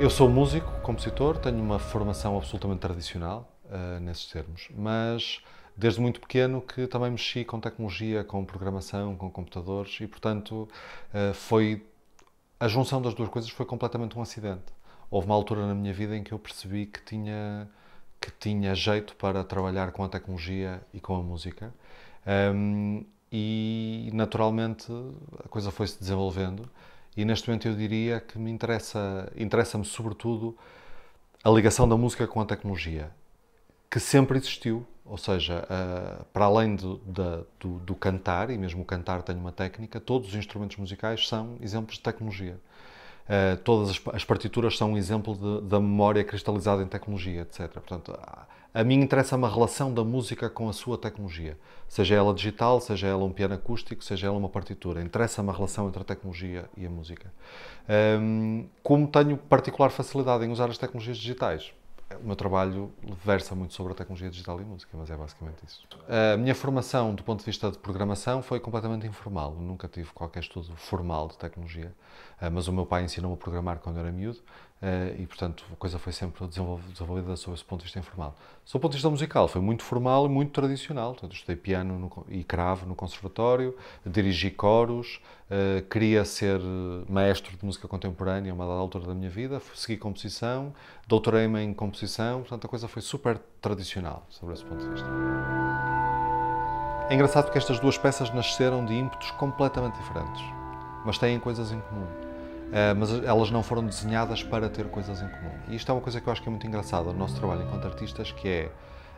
Eu sou músico, compositor, tenho uma formação absolutamente tradicional nesses termos, mas desde muito pequeno que também mexi com tecnologia, com programação, com computadores e, portanto, a junção das duas coisas foi completamente um acidente. Houve uma altura na minha vida em que eu percebi que tinha jeito para trabalhar com a tecnologia e com a música. E naturalmente a coisa foi-se desenvolvendo e neste momento eu diria que interessa-me sobretudo a ligação da música com a tecnologia, que sempre existiu, ou seja, para além do cantar, e mesmo o cantar tem uma técnica, todos os instrumentos musicais são exemplos de tecnologia. Todas as partituras são um exemplo da memória cristalizada em tecnologia, etc. Portanto, a mim interessa-me a relação da música com a sua tecnologia. Seja ela digital, seja ela um piano acústico, seja ela uma partitura. Interessa-me a relação entre a tecnologia e a música. Como tenho particular facilidade em usar as tecnologias digitais, o meu trabalho versa muito sobre a tecnologia digital e música, mas é basicamente isso. A minha formação, do ponto de vista de programação, foi completamente informal. Nunca tive qualquer estudo formal de tecnologia, mas o meu pai ensinou-me a programar quando eu era miúdo e, portanto, a coisa foi sempre desenvolvida sob esse ponto de vista informal. Sob o ponto de vista musical, foi muito formal e muito tradicional. Portanto, estudei piano e cravo no conservatório, dirigi coros, queria ser maestro de música contemporânea a uma dada altura da minha vida, segui composição, doutorei-me em composição, portanto a coisa foi super tradicional sobre esse ponto de vista. É engraçado porque estas duas peças nasceram de ímpetos completamente diferentes, mas têm coisas em comum. Mas elas não foram desenhadas para ter coisas em comum. E isto é uma coisa que eu acho que é muito engraçada no nosso trabalho enquanto artistas, que é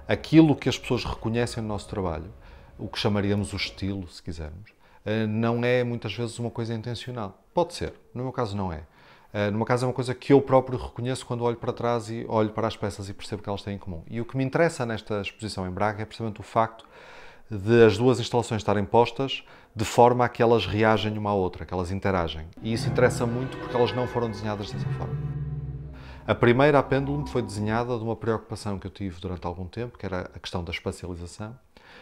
aquilo que as pessoas reconhecem no nosso trabalho, o que chamaríamos o estilo, se quisermos, não é muitas vezes uma coisa intencional. Pode ser, no meu caso não é. No meu caso é uma coisa que eu próprio reconheço quando olho para trás e olho para as peças e percebo que elas têm em comum. E o que me interessa nesta exposição em Braga é precisamente o facto de as duas instalações estarem postas de forma a que elas reagem uma à outra, que elas interagem. E isso interessa muito porque elas não foram desenhadas dessa forma. A primeira, a Pendulum, foi desenhada de uma preocupação que eu tive durante algum tempo, que era a questão da espacialização,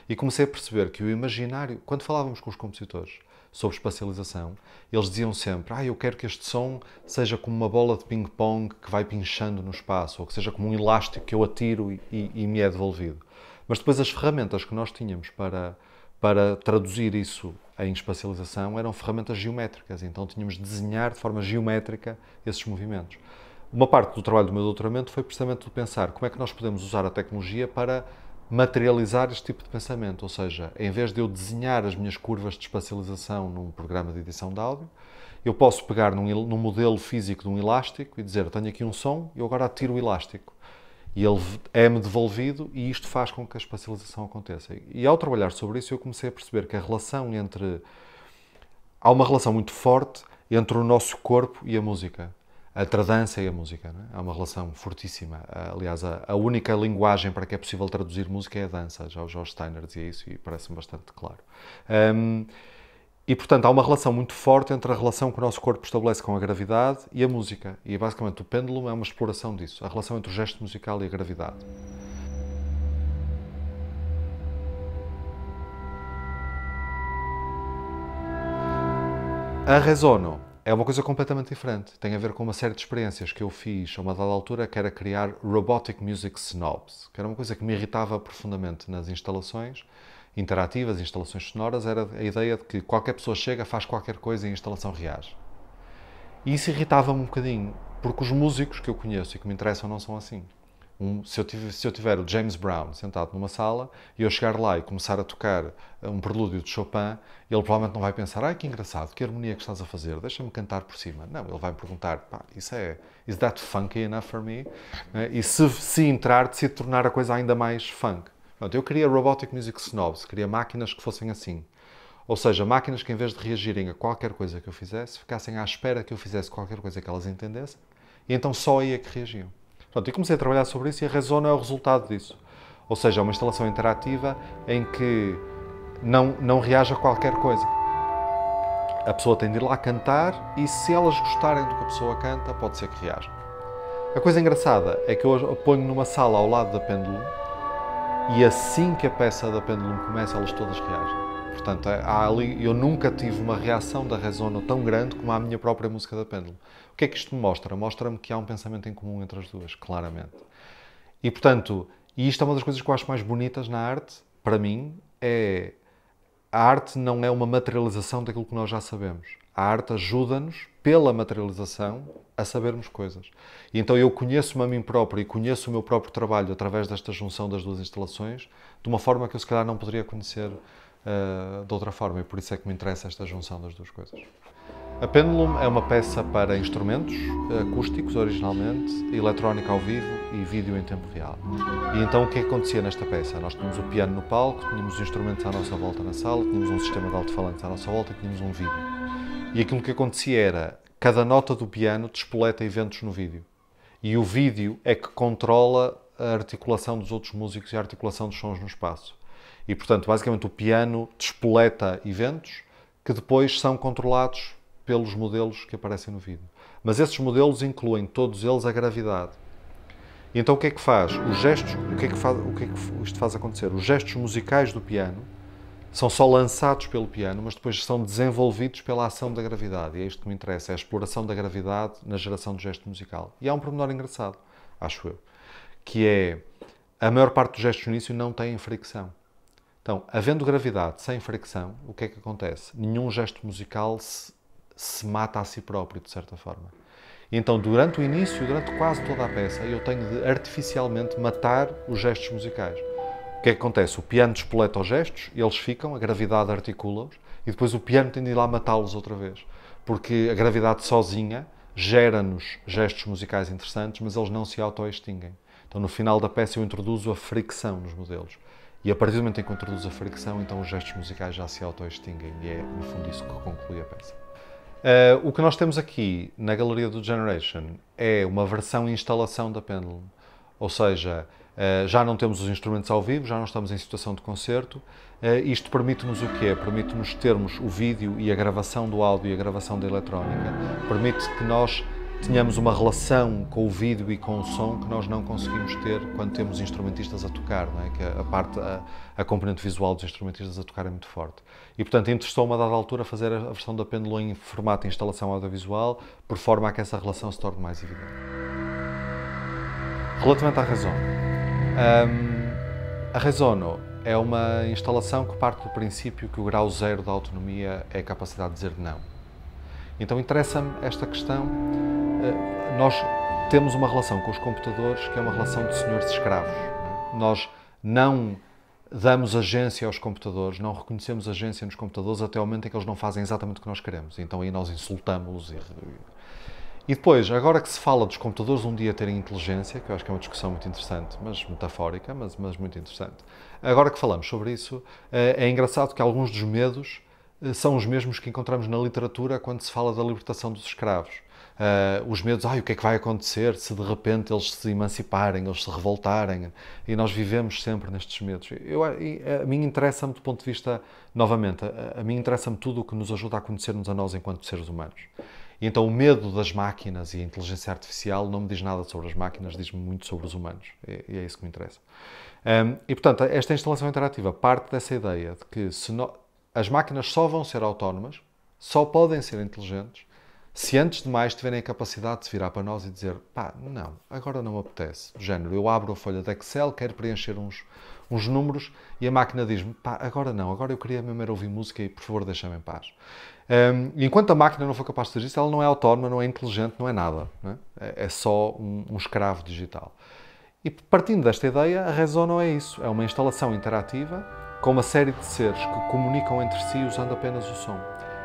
e comecei a perceber que o imaginário, quando falávamos com os compositores sobre espacialização, eles diziam sempre: eu quero que este som seja como uma bola de ping-pong que vai pinchando no espaço, ou que seja como um elástico que eu atiro e me é devolvido. Mas depois as ferramentas que nós tínhamos para traduzir isso em espacialização eram ferramentas geométricas, então tínhamos de desenhar de forma geométrica esses movimentos. Uma parte do trabalho do meu doutoramento foi precisamente de pensar como é que nós podemos usar a tecnologia para materializar este tipo de pensamento, ou seja, em vez de eu desenhar as minhas curvas de espacialização num programa de edição de áudio, eu posso pegar num modelo físico de um elástico e dizer: tenho aqui um som, eu agora atiro o elástico. E ele é-me devolvido e isto faz com que a espacialização aconteça. E ao trabalhar sobre isso eu comecei a perceber que há uma relação muito forte entre o nosso corpo e a música. Entre a dança e a música, não é? Há uma relação fortíssima. Aliás, a única linguagem para que é possível traduzir música é a dança. Já o George Steiner dizia isso e parece-me bastante claro. E, portanto, há uma relação muito forte entre a relação que o nosso corpo estabelece com a gravidade e a música. E, basicamente, o Pendulum é uma exploração disso. A relação entre o gesto musical e a gravidade. A Resono é uma coisa completamente diferente. Tem a ver com uma série de experiências que eu fiz a uma dada altura, que era criar Robotic Music Snobs, que era uma coisa que me irritava profundamente nas instalações interativas, instalações sonoras, era a ideia de que qualquer pessoa chega, faz qualquer coisa e a instalação reage. E isso irritava-me um bocadinho, porque os músicos que eu conheço e que me interessam não são assim. Se eu tiver o James Brown sentado numa sala e eu chegar lá e começar a tocar um prelúdio de Chopin, ele provavelmente não vai pensar: que engraçado, que harmonia que estás a fazer, deixa-me cantar por cima. Não, ele vai me perguntar: is that funky enough for me? E se entrar, decide tornar a coisa ainda mais funk. Pronto, eu queria Robotic Music Snobs, queria máquinas que fossem assim. Ou seja, máquinas que em vez de reagirem a qualquer coisa que eu fizesse, ficassem à espera que eu fizesse qualquer coisa que elas entendessem, e então só aí é que reagiam. Pronto, e comecei a trabalhar sobre isso e a Resono é o resultado disso. Ou seja, é uma instalação interativa em que não reage a qualquer coisa. A pessoa tem de ir lá cantar e se elas gostarem do que a pessoa canta, pode ser que reajam. A coisa engraçada é que eu a ponho numa sala ao lado da Pendulum e assim que a peça da Pendulum começa, elas todas reagem. Portanto, eu nunca tive uma reação da Resono tão grande como a minha própria música da Pêndulo. O que é que isto me mostra? Mostra-me que há um pensamento em comum entre as duas, claramente. E, portanto, isto é uma das coisas que eu acho mais bonitas na arte, para mim, a arte não é uma materialização daquilo que nós já sabemos. A arte ajuda-nos, pela materialização, a sabermos coisas. E então eu conheço-me a mim próprio e conheço o meu próprio trabalho através desta junção das duas instalações de uma forma que eu se calhar não poderia conhecer de outra forma. E por isso é que me interessa esta junção das duas coisas. A Pendulum é uma peça para instrumentos acústicos, originalmente, eletrónica ao vivo e vídeo em tempo real. E então o que é que acontecia nesta peça? Nós tínhamos o piano no palco, tínhamos os instrumentos à nossa volta na sala, tínhamos um sistema de alto-falantes à nossa volta e tínhamos um vídeo. E aquilo que acontecia era, cada nota do piano despoleta eventos no vídeo. E o vídeo é que controla a articulação dos outros músicos e a articulação dos sons no espaço. E, portanto, basicamente o piano despoleta eventos que depois são controlados pelos modelos que aparecem no vídeo. Mas esses modelos incluem todos eles a gravidade. E então o que é que faz? Os gestos, o que é que isto faz acontecer? Os gestos musicais do piano são só lançados pelo piano, mas depois são desenvolvidos pela ação da gravidade. E é isto que me interessa, é a exploração da gravidade na geração do gesto musical. E há um pormenor engraçado, acho eu, que é a maior parte dos gestos no início não têm fricção. Então, havendo gravidade sem fricção, o que é que acontece? Nenhum gesto musical se mata a si próprio, de certa forma. E então, durante o início, durante quase toda a peça, eu tenho de artificialmente matar os gestos musicais. O que é que acontece? O piano despoleta os gestos, eles ficam, a gravidade articula-os, e depois o piano tem de ir lá matá-los outra vez. Porque a gravidade sozinha gera-nos gestos musicais interessantes, mas eles não se auto-extinguem. Então, no final da peça, eu introduzo a fricção nos modelos. E a partir do momento em que eu introduzo a fricção, então os gestos musicais já se auto-extinguem. E é, no fundo, isso que conclui a peça. O que nós temos aqui na Galeria do Generation é uma versão e instalação da Pendulum. Ou seja, já não temos os instrumentos ao vivo, já não estamos em situação de concerto. Isto permite-nos o quê? Permite-nos termos o vídeo e a gravação do áudio e a gravação da eletrónica. Permite que nós tenhamos uma relação com o vídeo e com o som que nós não conseguimos ter quando temos instrumentistas a tocar, não é? Que a componente visual dos instrumentistas a tocar é muito forte. E, portanto, interessou-me a dada altura fazer a versão da Pendulum em formato de instalação audiovisual, por forma a que essa relação se torne mais evidente. Relativamente à Resono. A Resono é uma instalação que parte do princípio que o grau zero da autonomia é a capacidade de dizer não. Então interessa-me esta questão. Nós temos uma relação com os computadores que é uma relação de senhores escravos. Nós não damos agência aos computadores, não reconhecemos agência nos computadores até o momento em que eles não fazem exatamente o que nós queremos. Então aí nós insultamos-los. E depois, agora que se fala dos computadores um dia terem inteligência, que eu acho que é uma discussão muito interessante, mas metafórica, mas muito interessante. Agora que falamos sobre isso, é engraçado que alguns dos medos são os mesmos que encontramos na literatura quando se fala da libertação dos escravos. Os medos, o que é que vai acontecer se de repente eles se emanciparem, eles se revoltarem, e nós vivemos sempre nestes medos. A mim interessa-me do ponto de vista, novamente, a mim interessa-me tudo o que nos ajuda a conhecermos a nós enquanto seres humanos. E então o medo das máquinas e a inteligência artificial não me diz nada sobre as máquinas, diz-me muito sobre os humanos, e é isso que me interessa. E portanto, esta instalação interativa parte dessa ideia de que as máquinas só vão ser autónomas, só podem ser inteligentes, se antes de mais tiverem a capacidade de se virar para nós e dizer não, agora não me apetece. Do género, eu abro a folha de Excel, quero preencher uns números e a máquina diz-me, agora não, agora eu queria mesmo era ouvir música e por favor deixa-me em paz. Enquanto a máquina não for capaz de fazer isso, ela não é autónoma, não é inteligente, não é nada. Não é? É só um escravo digital. E partindo desta ideia, a Resono é isso, é uma instalação interativa com uma série de seres que comunicam entre si usando apenas o som.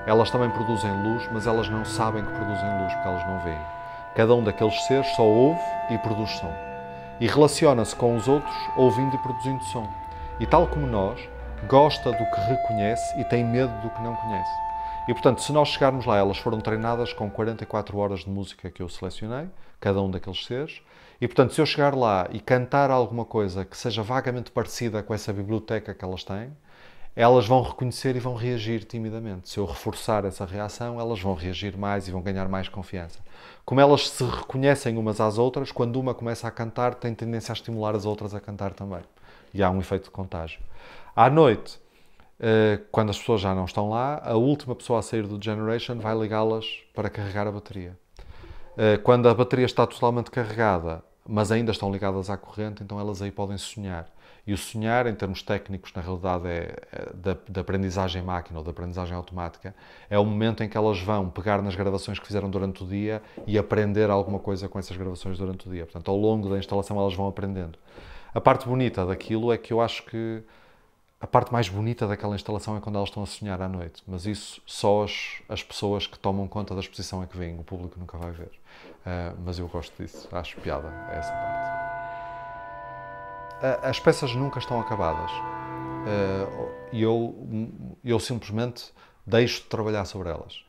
Elas também produzem luz, mas elas não sabem que produzem luz, porque elas não veem. Cada um daqueles seres só ouve e produz som. E relaciona-se com os outros ouvindo e produzindo som. E tal como nós, gosta do que reconhece e tem medo do que não conhece. E portanto, se nós chegarmos lá, elas foram treinadas com 44 horas de música que eu selecionei, cada um daqueles seres. E portanto, se eu chegar lá e cantar alguma coisa que seja vagamente parecida com essa biblioteca que elas têm, elas vão reconhecer e vão reagir timidamente. Se eu reforçar essa reação, elas vão reagir mais e vão ganhar mais confiança. Como elas se reconhecem umas às outras, quando uma começa a cantar, tem tendência a estimular as outras a cantar também. E há um efeito de contágio. À noite, quando as pessoas já não estão lá, a última pessoa a sair do generation vai ligá-las para carregar a bateria. Quando a bateria está totalmente carregada, mas ainda estão ligadas à corrente, então elas aí podem sonhar. E o sonhar, em termos técnicos, na realidade da aprendizagem máquina ou da aprendizagem automática, é o momento em que elas vão pegar nas gravações que fizeram durante o dia e aprender alguma coisa com essas gravações durante o dia. Portanto, ao longo da instalação elas vão aprendendo. A parte bonita daquilo é que eu acho que a parte mais bonita daquela instalação é quando elas estão a sonhar à noite, mas isso só as pessoas que tomam conta da exposição é que veem, o público nunca vai ver. Mas eu gosto disso, acho piada essa parte. As peças nunca estão acabadas e eu simplesmente deixo de trabalhar sobre elas.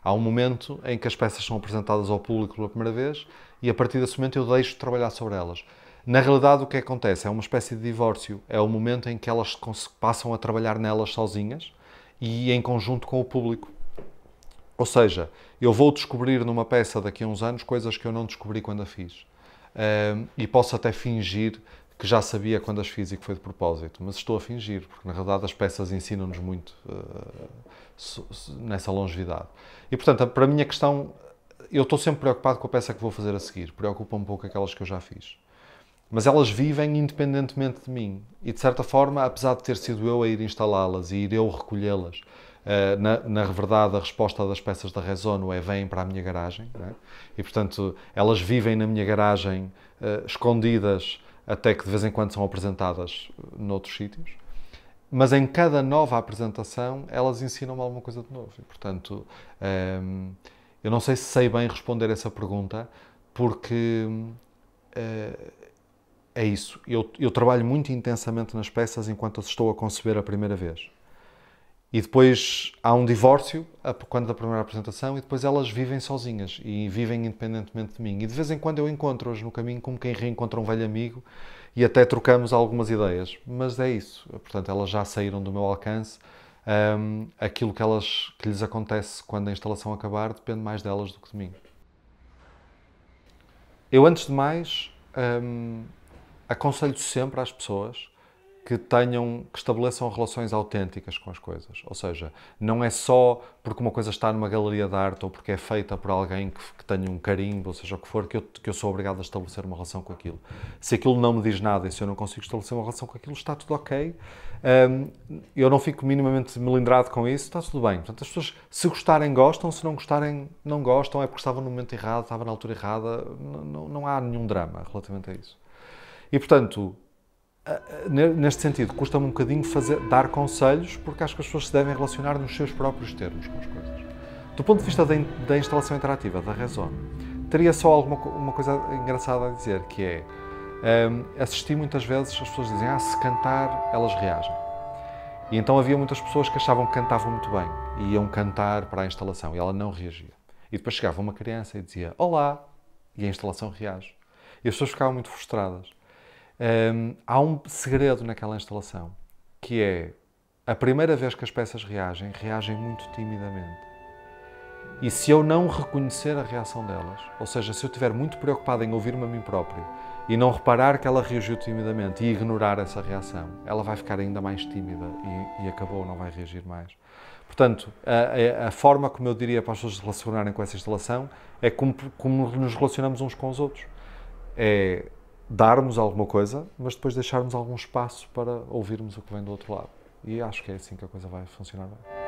Há um momento em que as peças são apresentadas ao público pela primeira vez e a partir desse momento eu deixo de trabalhar sobre elas. Na realidade, o que acontece é uma espécie de divórcio. É o momento em que elas passam a trabalhar nelas sozinhas e em conjunto com o público. Ou seja, eu vou descobrir numa peça daqui a uns anos coisas que eu não descobri quando a fiz. E posso até fingir que já sabia quando as fiz e que foi de propósito, mas estou a fingir, porque na realidade as peças ensinam-nos muito nessa longevidade. E portanto, para a minha questão, eu estou sempre preocupado com a peça que vou fazer a seguir. Preocupa um pouco aquelas que eu já fiz. Mas elas vivem independentemente de mim. E, de certa forma, apesar de ter sido eu a ir instalá-las e ir eu recolhê-las, na verdade, a resposta das peças da Resono é vêm para a minha garagem. Né? E, portanto, elas vivem na minha garagem, escondidas, até que de vez em quando são apresentadas noutros sítios. Mas em cada nova apresentação, elas ensinam-me alguma coisa de novo. E, portanto, eu não sei se sei bem responder essa pergunta, porque... é isso. Eu trabalho muito intensamente nas peças enquanto as estou a conceber a primeira vez. E depois há um divórcio quando da primeira apresentação e depois elas vivem sozinhas e vivem independentemente de mim. E de vez em quando eu encontro-as no caminho como quem reencontra um velho amigo e até trocamos algumas ideias. Mas é isso. Portanto, elas já saíram do meu alcance. Aquilo que lhes acontece quando a instalação acabar depende mais delas do que de mim. Eu, antes de mais... aconselho sempre às pessoas que estabeleçam relações autênticas com as coisas. Ou seja, não é só porque uma coisa está numa galeria de arte ou porque é feita por alguém que tenha um carimbo, ou seja o que for, que eu sou obrigado a estabelecer uma relação com aquilo. Se aquilo não me diz nada e se eu não consigo estabelecer uma relação com aquilo, está tudo ok. Eu não fico minimamente melindrado com isso, está tudo bem. Portanto, as pessoas, se gostarem, gostam, se não gostarem, não gostam, é porque estavam no momento errado, estava na altura errada, não há nenhum drama relativamente a isso. E, portanto, neste sentido, custa-me um bocadinho dar conselhos, porque acho que as pessoas se devem relacionar nos seus próprios termos com as coisas. Do ponto de vista da instalação interativa, da Resono, teria só uma coisa engraçada a dizer, que é, assisti muitas vezes, as pessoas dizem, se cantar, elas reagem. E então havia muitas pessoas que achavam que cantavam muito bem, e iam cantar para a instalação, e ela não reagia. E depois chegava uma criança e dizia, olá, e a instalação reage. E as pessoas ficavam muito frustradas. Há um segredo naquela instalação, que é a primeira vez que as peças reagem muito timidamente. E se eu não reconhecer a reação delas, ou seja, se eu estiver muito preocupado em ouvir-me a mim próprio e não reparar que ela reagiu timidamente e ignorar essa reação, ela vai ficar ainda mais tímida e acabou, não vai reagir mais. Portanto, a forma como eu diria para as pessoas se relacionarem com essa instalação é como nos relacionamos uns com os outros. É darmos alguma coisa, mas depois deixarmos algum espaço para ouvirmos o que vem do outro lado. E acho que é assim que a coisa vai funcionar bem.